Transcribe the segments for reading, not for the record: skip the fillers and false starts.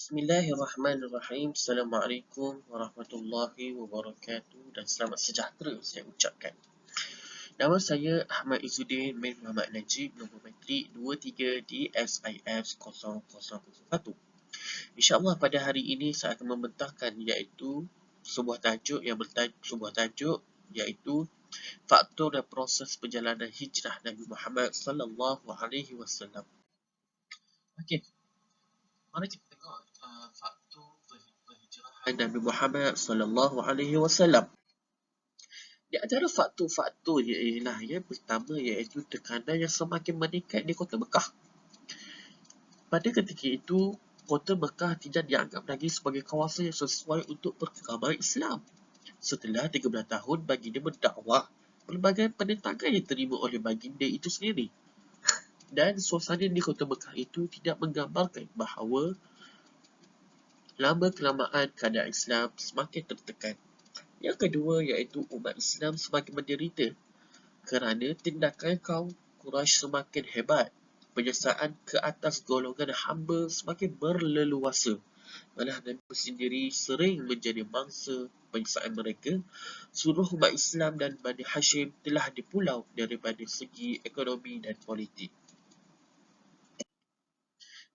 Bismillahirrahmanirrahim. Assalamualaikum warahmatullahi wabarakatuh dan selamat sejahtera saya ucapkan. Nama saya Ahmad Izzuddin bin Muhammad Najib, nombor matrik 23 di SIF 0001. InsyaAllah pada hari ini saya akan membentangkan iaitu sebuah tajuk iaitu faktor dan proses perjalanan hijrah Nabi Muhammad sallallahu alaihi wasallam. Okey. Mari kita tengok faktor perhijrahan Nabi Muhammad sallallahu alaihi wasallam. Di antara faktor-faktor ialah yang pertama iaitu tekanan yang semakin meningkat di kota Mekah. Pada ketika itu, kota Mekah tidak dianggap lagi sebagai kawasan yang sesuai untuk perkembangan Islam. Setelah 13 tahun baginda berdakwah, pelbagai penentangan yang diterima oleh baginda itu sendiri. Dan suasana di kota Mekah itu tidak menggambarkan bahawa lama-kelamaan keadaan Islam semakin tertekan. Yang kedua iaitu umat Islam semakin menderita kerana tindakan kaum Quraisy semakin hebat. Penyiasaan ke atas golongan hamba semakin berleluasa. Malah Nabi sendiri sering menjadi mangsa penyiasaan mereka. Seluruh umat Islam dan Bani Hashim telah dipulau daripada segi ekonomi dan politik.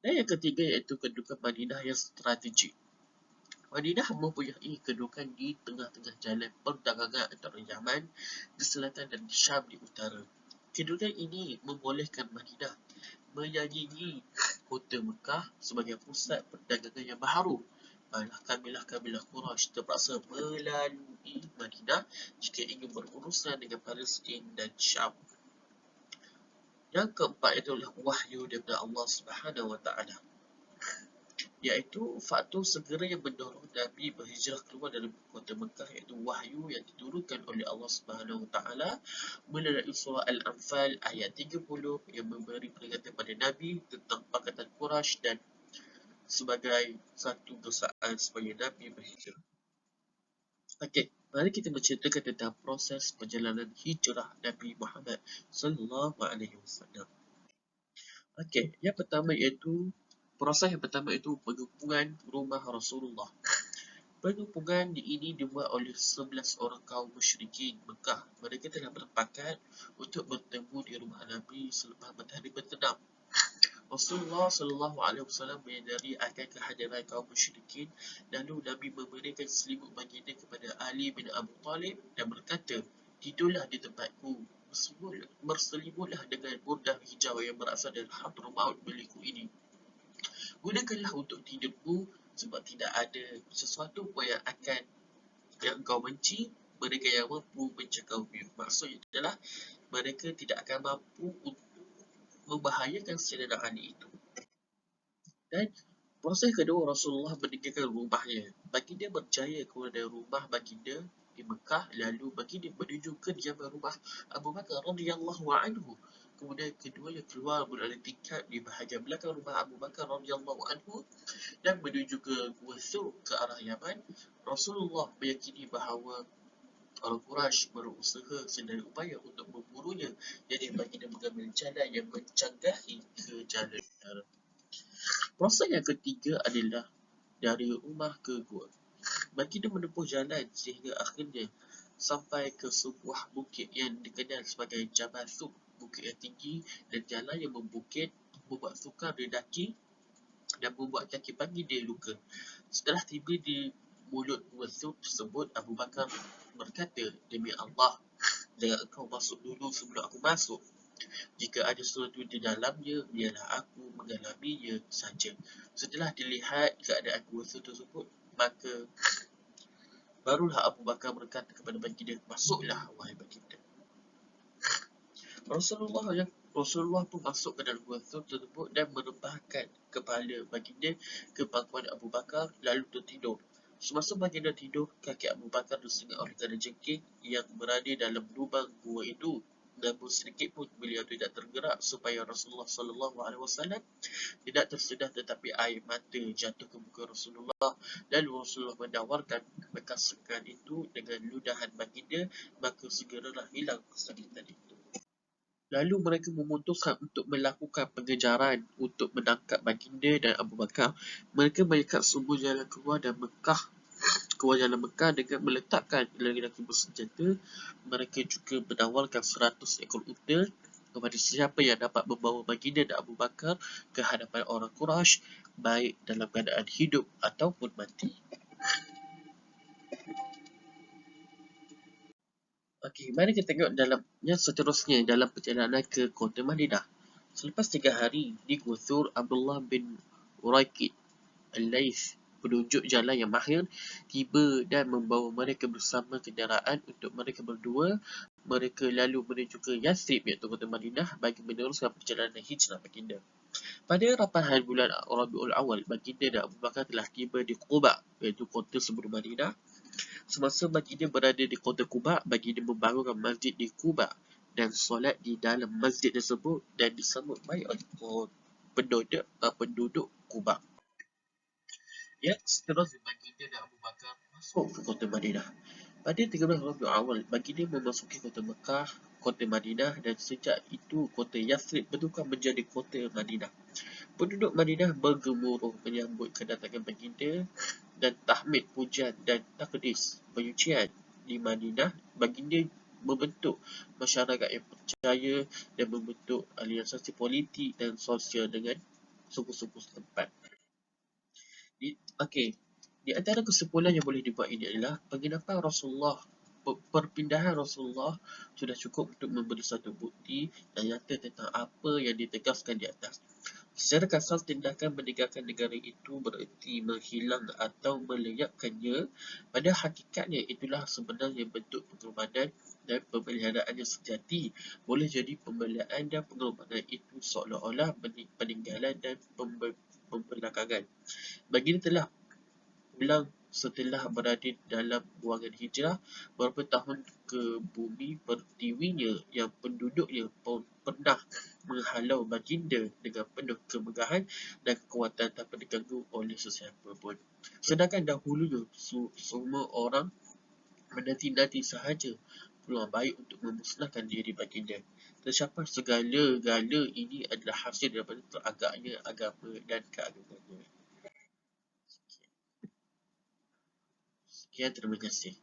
Dan yang ketiga iaitu kedudukan Madinah yang strategik. Madinah mempunyai kedudukan di tengah-tengah jalan perdagangan antara Yaman di selatan dan Syam di utara. Kedudukan ini membolehkan Madinah menyaingi kota Mekah sebagai pusat perdagangan yang baharu. Malah kabilah-kabilah Quraisy terpaksa melalui Madinah jika ingin berurusan dengan Palestin dan Syam. Yang keempat adalah wahyu daripada Allah Subhanahu Wa Taala, iaitu faktor segera yang mendorong Nabi berhijrah keluar dari kota Mekah, iaitu wahyu yang diturunkan oleh Allah Subhanahu Wa Taala melalui surah Al-Anfal ayat 30 yang memberi peringatan pada Nabi tentang pakatan Quraisy dan sebagai satu kesaan supaya Nabi berhijrah. Okey, mari kita menceritakan tentang proses perjalanan hijrah Nabi Muhammad sallallahu alaihi wasallam. Okey, proses yang pertama iaitu pengepungan rumah Rasulullah. Pengepungan ini dibuat oleh 11 orang kaum musyrikin Mekah. Mereka telah bersepakat untuk bertemu di rumah Nabi selepas matahari berterang. Rasulullah sallallahu alaihi wasallam menyadari akan kehadiran kaum musyrikin, lalu Nabi memberikan selimut baginda kepada Ali bin Abu Talib dan berkata, "Tidurlah di tempatku, berselimutlah dengan burdah hijau yang berasal dari Hadramaut milikku ini. Gunakanlah untuk tidurmu sebab tidak ada sesuatu pun yang engkau benci mereka yang mampu mencegahmu." Maksudnya adalah mereka tidak akan mampu membahayakan Sayyidina Ali itu. Dan proses kedua, Rasulullah meninggalkan rumahnya. Baginda berjaya keluar dari rumah baginda di Mekah, lalu baginda menuju ke kediaman rumah Abu Bakar radhiyallahu anhu. Kemudian keduanya keluar melalui tingkap di bahagian belakang rumah Abu Bakar radhiyallahu anhu dan menuju ke Gua Thur ke arah Yaman. Rasulullah meyakini bahawa orang Quraisy berusaha sedaya upaya untuk memburunya. Jadi baginda mengambil jalan yang mencanggahi ke jalan utara. Proses yang ketiga adalah dari rumah ke gua. Baginda menempuh jalan sehingga akhirnya sampai ke sebuah bukit yang dikenal sebagai Jabal Thur, bukit yang tinggi dan jalan yang membukit, membuat sukar didaki dan membuat kaki baginda luka. Setelah tiba di mulut Gua Thur tersebut, Abu Bakar berkata, "Demi Allah, jangan engkau masuk dulu sebelum aku masuk. Jika ada sesuatu di dalamnya, biarlah aku mengalaminya saja." Setelah dilihat keadaan Gua Thur tersebut, maka barulah Abu Bakar berkata kepada baginda, "Masuklah wahai baginda." Rasulullah pun masuk ke dalam Gua Thur tersebut dan merebahkan kepala baginda ke pangkuan Abu Bakar lalu tertidur. Semasa baginda tidur, kaki Abu Bakar tersengat oleh kalajengking yang berada dalam lubang gua itu. Namun sedikit pun beliau tidak tergerak supaya Rasulullah sallallahu alaihi wasallam tidak tersedah, tetapi air mata jatuh ke muka Rasulullah. Lalu Rasulullah menawarkan bekas sekan itu dengan ludahan baginda, maka segeralah hilang kesakitan itu. Lalu mereka memutuskan untuk melakukan pengejaran untuk menangkap baginda dan Abu Bakar. Mereka menyekat semua jalan keluar jalan Mekah dengan meletakkan lelaki-lelaki bersenjata. Mereka juga menawarkan 100 ekor unta kepada siapa yang dapat membawa baginda dan Abu Bakar ke hadapan orang Quraisy, baik dalam keadaan hidup ataupun mati. Okey, mari kita tengok dalam yang seterusnya dalam perjalanan ke kota Madinah. Selepas 3 hari di Gua Thur, Abdullah bin Uraikid Al-Laith, penunjuk jalan yang mahir, tiba dan membawa mereka bersama kenderaan untuk mereka berdua. Mereka lalu menuju ke Yathrib, iaitu kota Madinah, bagi meneruskan perjalanan hijrah baginda. Pada 8 hari bulan Rabiul Awal, baginda dan Abu Bakar telah tiba di Quba, iaitu kota sebelum Madinah. Semasa baginda berada di kota Quba, baginda membangunkan masjid di Quba dan solat di dalam masjid tersebut dan disambut baik oleh penduduk Quba. Ya, seterusnya baginda dan Abu Bakar masuk ke kota Madinah. Pada 13 Rabiul Awal, baginda memasuki kota Mekah, kota Madinah, dan sejak itu kota Yathrib bertukar menjadi kota Madinah. Penduduk Madinah bergemuruh menyambut kedatangan baginda dan tahmid, pujian dan takdis penyucian di Madinah. Baginda membentuk masyarakat yang percaya dan membentuk aliansi politik dan sosial dengan suku-suku setempat. Okey, di antara kesimpulan yang boleh dibuat ini adalah penginapan Rasulullah, perpindahan Rasulullah sudah cukup untuk memberi satu bukti yang nyata tentang apa yang ditegaskan di atas. Secara kasar, tindakan meninggalkan negara itu bererti menghilang atau melayakkannya. Pada hakikatnya, itulah sebenarnya bentuk pengorbanan dan pemeliharaan yang sejati. Boleh jadi pembelaan dan pengorbanan itu seolah-olah peninggalan dan pembelakangan. Baginda telah pulang setelah berada dalam buangan hijrah beberapa tahun ke bumi pertiwinya yang penduduknya pernah menghalau baginda dengan penuh kemegahan dan kekuatan tanpa diganggu oleh sesiapa pun. Sedangkan dahulunya semua orang menanti-nanti sahaja peluang baik untuk memusnahkan diri baginda. Tercapai segala-gala ini adalah hasil daripada teragaknya agama dan keagamaan. Sekian, terima kasih.